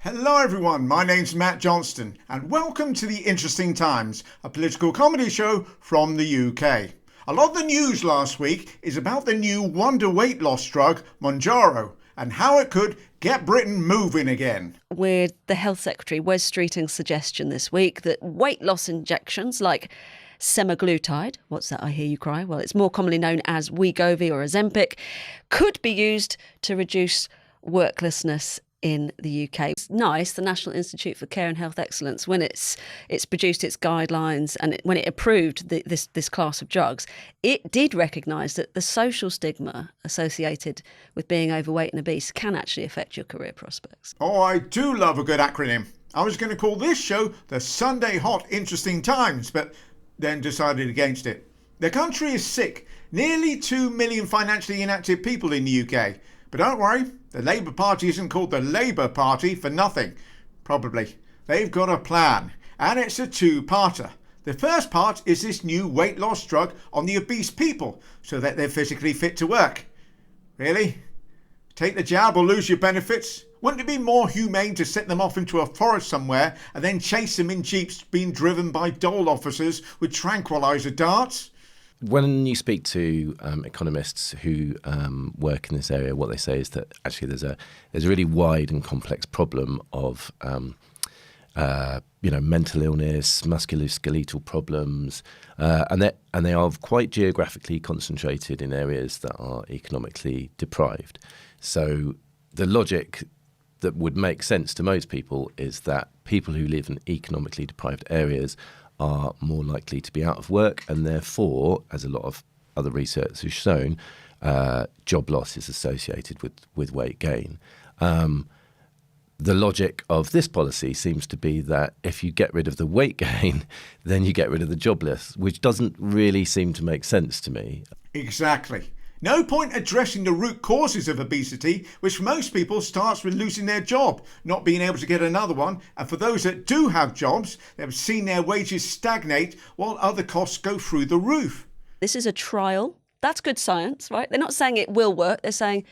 Hello everyone, my name's Matt Johnston and welcome to The Interesting Times, a political comedy show from the UK. A lot of the news last week is about the new wonder weight loss drug, Mounjaro, and how it could get Britain moving again. With the Health Secretary Wes Streeting's suggestion this week that weight loss injections like semaglutide, what's that I hear you cry? Well, it's more commonly known as Wegovy or Ozempic, could be used to reduce worklessness in the UK. It's nice, the National Institute for Care and Health Excellence, when it's produced its guidelines and when it approved this class of drugs, it did recognise that the social stigma associated with being overweight and obese can actually affect your career prospects. Oh, I do love a good acronym. I was going to call this show the Sunday Hot Interesting Times, but then decided against it. The country is sick. Nearly 2 million financially inactive people in the UK. But don't worry, the Labour Party isn't called the Labour Party for nothing. Probably. They've got a plan, and it's a two-parter. The first part is this new weight loss drug on the obese people so that they're physically fit to work. Really? Take the jab or lose your benefits? Wouldn't it be more humane to set them off into a forest somewhere and then chase them in jeeps being driven by dole officers with tranquilizer darts? When you speak to economists who work in this area, what they say is that actually there's a really wide and complex problem of mental illness, musculoskeletal problems, and they are quite geographically concentrated in areas that are economically deprived. So the logic that would make sense to most people is that people who live in economically deprived areas are more likely to be out of work, and therefore, as a lot of other research has shown, job loss is associated with weight gain. The logic of this policy seems to be that if you get rid of the weight gain, then you get rid of the job loss, which doesn't really seem to make sense to me. Exactly. No point addressing the root causes of obesity, which for most people starts with losing their job, not being able to get another one, and for those that do have jobs, they've seen their wages stagnate while other costs go through the roof. This is a trial. That's good science, right? They're not saying it will work. They're saying,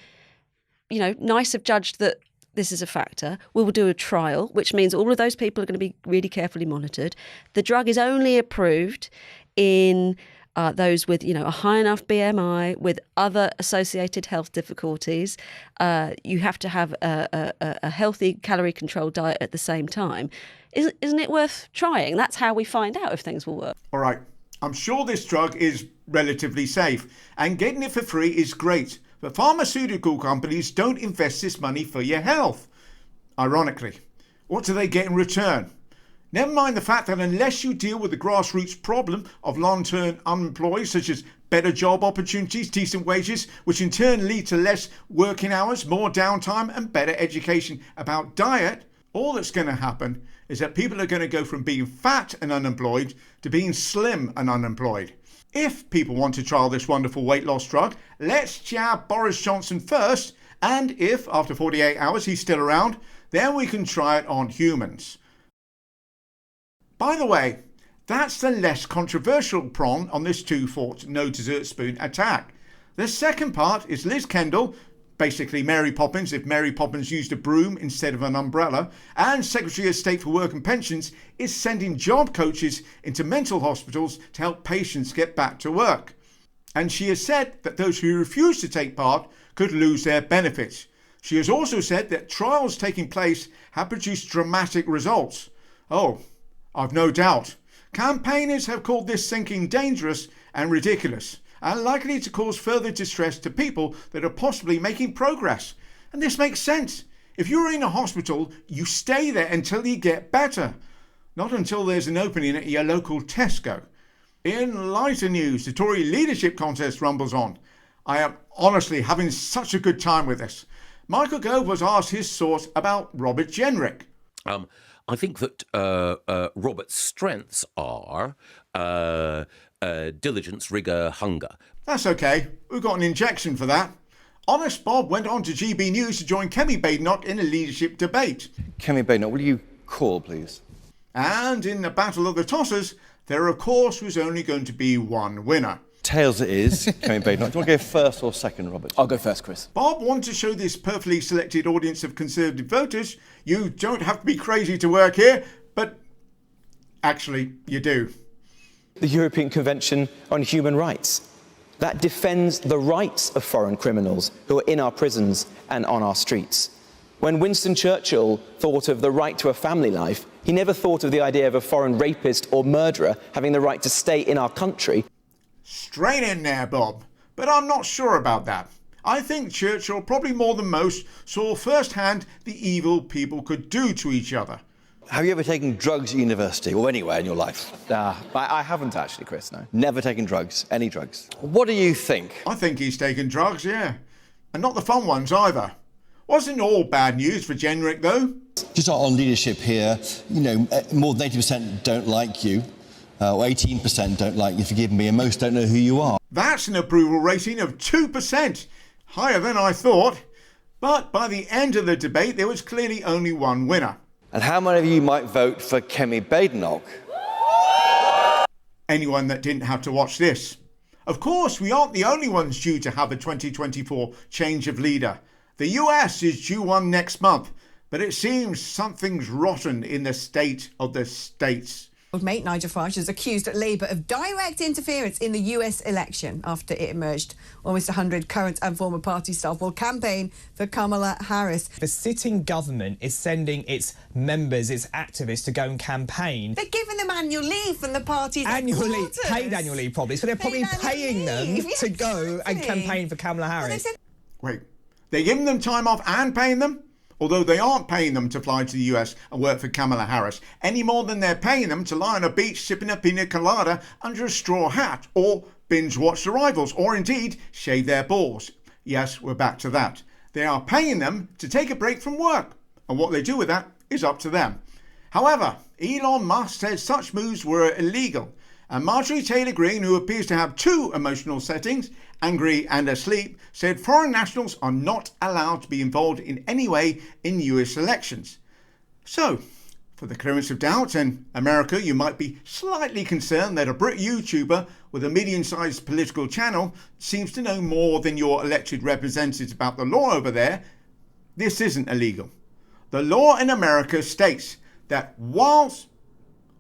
NICE have judged that this is a factor. We will do a trial, which means all of those people are going to be really carefully monitored. The drug is only approved in those with, a high enough BMI, with other associated health difficulties. You have to have a healthy calorie-controlled diet at the same time. Isn't it worth trying? That's how we find out if things will work. All right. I'm sure this drug is relatively safe, and getting it for free is great. But pharmaceutical companies don't invest this money for your health. Ironically, what do they get in return? Never mind the fact that unless you deal with the grassroots problem of long-term unemployed, such as better job opportunities, decent wages, which in turn lead to less working hours, more downtime and better education about diet, all that's going to happen is that people are going to go from being fat and unemployed to being slim and unemployed. If people want to trial this wonderful weight loss drug, let's jab Boris Johnson first, and if after 48 hours he's still around, then we can try it on humans. By the way, that's the less controversial prong on this two-forked, no dessert spoon attack. The second part is Liz Kendall, basically Mary Poppins if Mary Poppins used a broom instead of an umbrella, and Secretary of State for Work and Pensions is sending job coaches into mental hospitals to help patients get back to work. And she has said that those who refuse to take part could lose their benefits. She has also said that trials taking place have produced dramatic results. Oh, I've no doubt. Campaigners have called this thinking dangerous and ridiculous, and likely to cause further distress to people that are possibly making progress. And this makes sense. If you're in a hospital, you stay there until you get better, not until there's an opening at your local Tesco. In lighter news, the Tory leadership contest rumbles on. I am honestly having such a good time with this. Michael Gove was asked his thoughts about Robert Jenrick. I think that Robert's strengths are diligence, rigour, hunger. That's okay. We've got an injection for that. Honest Bob went on to GB News to join Kemi Badenoch in a leadership debate. Kemi Badenoch, will you call, please? And in the Battle of the Tossers, there of course was only going to be one winner. tails it is. Kemi Badenoch. Do you want to go first or second, Robert? I'll go first, Chris. Bob wants to show this perfectly selected audience of Conservative voters you don't have to be crazy to work here, but actually you do. The European Convention on Human Rights. That defends the rights of foreign criminals who are in our prisons and on our streets. When Winston Churchill thought of the right to a family life, he never thought of the idea of a foreign rapist or murderer having the right to stay in our country. Straight in there, Bob. But I'm not sure about that. I think Churchill, probably more than most, saw firsthand the evil people could do to each other. Have you ever taken drugs at university or anywhere in your life? I haven't actually, Chris, no. Never taken drugs? Any drugs? What do you think? I think he's taken drugs, yeah. And not the fun ones either. Wasn't all bad news for Jenrick, though. Just on leadership here, you know, more than 80% don't like you, or 18% don't like you, forgive me, and most don't know who you are. That's an approval rating of 2%. Higher than I thought. But by the end of the debate, there was clearly only one winner. And how many of you might vote for Kemi Badenoch? Anyone that didn't have to watch this. Of course, we aren't the only ones due to have a 2024 change of leader. The US is due one next month, but it seems something's rotten in the state of the states. Old mate Nigel Farage has accused Labour of direct interference in the US election after it emerged almost 100 current and former party staff will campaign for Kamala Harris. The sitting government is sending its members, its activists to go and campaign. They're giving them annual leave from the party's Annual leave, headquarters. paid annual leave probably, so they're probably paying them to go and campaign for Kamala Harris. Wait, they're giving them time off and paying them? Although they aren't paying them to fly to the US and work for Kamala Harris, any more than they're paying them to lie on a beach sipping a pina colada under a straw hat, or binge watch the rivals, or indeed shave their balls. Yes, we're back to that. They are paying them to take a break from work, and what they do with that is up to them. However, Elon Musk said such moves were illegal, and Marjorie Taylor Greene, who appears to have two emotional settings, angry and asleep, said foreign nationals are not allowed to be involved in any way in US elections. So, for the clearance of doubt, in America you might be slightly concerned that a Brit YouTuber with a medium-sized political channel seems to know more than your elected representatives about the law over there. This isn't illegal. The law in America states that whilst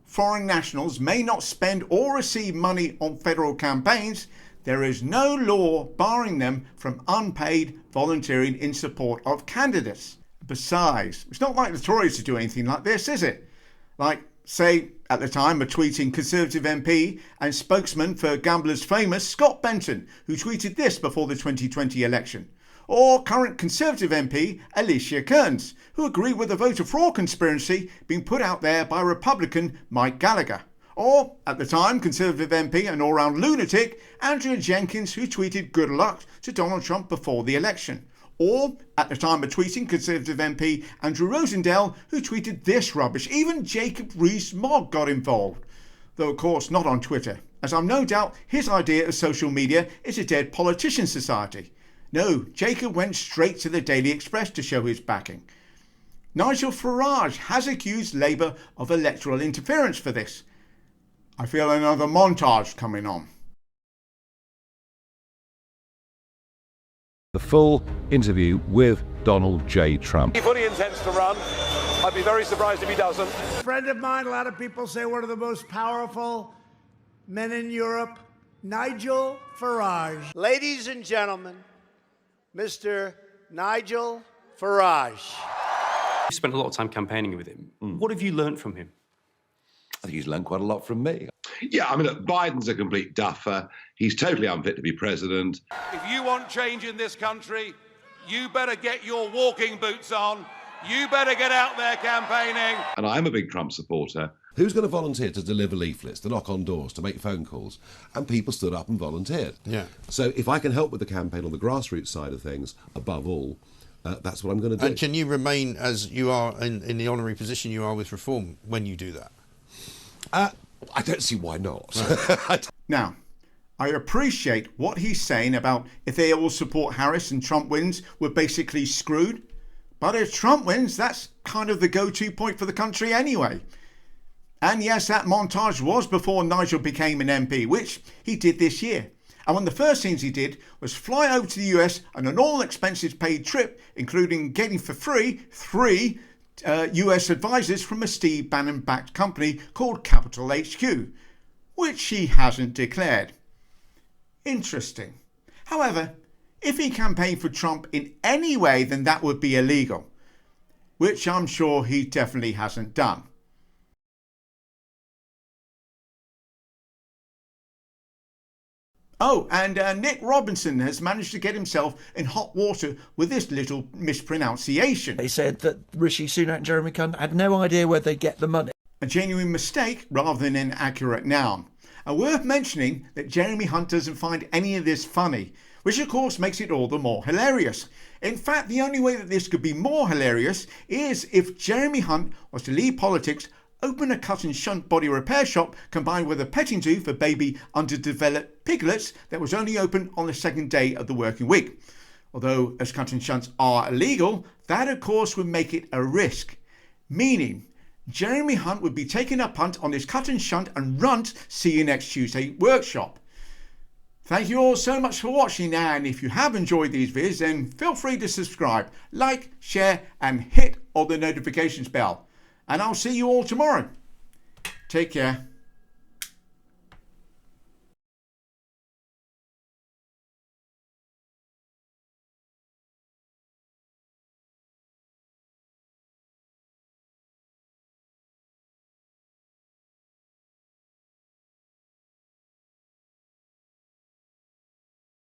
foreign nationals may not spend or receive money on federal campaigns, there is no law barring them from unpaid volunteering in support of candidates. Besides, it's not like the Tories to do anything like this, is it? Like, say, at the time, a tweeting Conservative MP and spokesman for Gamblers Famous, Scott Benton, who tweeted this before the 2020 election. Or current Conservative MP Alicia Kearns, who agreed with the voter fraud conspiracy being put out there by Republican Mike Gallagher. Or, at the time, Conservative MP and all-round lunatic Andrea Jenkins, who tweeted good luck to Donald Trump before the election. Or, at the time of tweeting, Conservative MP Andrew Rosendale, who tweeted this rubbish. Even Jacob Rees-Mogg got involved. Though, of course, not on Twitter, as I'm no doubt his idea of social media is a dead politician society. No, Jacob went straight to the Daily Express to show his backing. Nigel Farage has accused Labour of electoral interference for this. I feel another montage coming on. The full interview with Donald J. Trump. He fully intends to run. I'd be very surprised if he doesn't. A friend of mine, a lot of people say one of the most powerful men in Europe, Nigel Farage. Ladies and gentlemen, Mr. Nigel Farage. You spent a lot of time campaigning with him. What have you learned from him? I think he's learned quite a lot from me. Yeah, I mean, look, Biden's a complete duffer. He's totally unfit to be president. If you want change in this country, you better get your walking boots on. You better get out there campaigning. And I'm a big Trump supporter. Who's going to volunteer to deliver leaflets, to knock on doors, to make phone calls? And people stood up and volunteered. Yeah. So if I can help with the campaign on the grassroots side of things, above all, that's what I'm going to do. And can you remain as you are in the honorary position you are with Reform when you do that? I don't see why not. Now, I appreciate what he's saying about if they all support Harris and Trump wins, we're basically screwed. But if Trump wins, that's kind of the go-to point for the country anyway. And yes, that montage was before Nigel became an MP, which he did this year. And one of the first things he did was fly over to the US on an all expenses paid trip, including getting for free 3 US advisors from a Steve Bannon-backed company called Capital HQ, which he hasn't declared. Interesting. However, if he campaigned for Trump in any way, then that would be illegal, which I'm sure he definitely hasn't done. Oh, and Nick Robinson has managed to get himself in hot water with this little mispronunciation. They said that Rishi Sunak and Jeremy Hunt had no idea where they'd get the money. A genuine mistake rather than an accurate noun. And worth mentioning that Jeremy Hunt doesn't find any of this funny, which of course makes it all the more hilarious. In fact, the only way that this could be more hilarious is if Jeremy Hunt was to leave politics, open a cut and shunt body repair shop combined with a petting zoo for baby underdeveloped piglets that was only open on the second day of the working week. Although as cut and shunts are illegal, that of course would make it a risk, meaning Jeremy Hunt would be taking a punt on this cut and shunt and runt see you next Tuesday workshop. Thank you all so much for watching, and if you have enjoyed these vids, then feel free to subscribe, like, share and hit all the notifications bell. And I'll see you all tomorrow. Take care.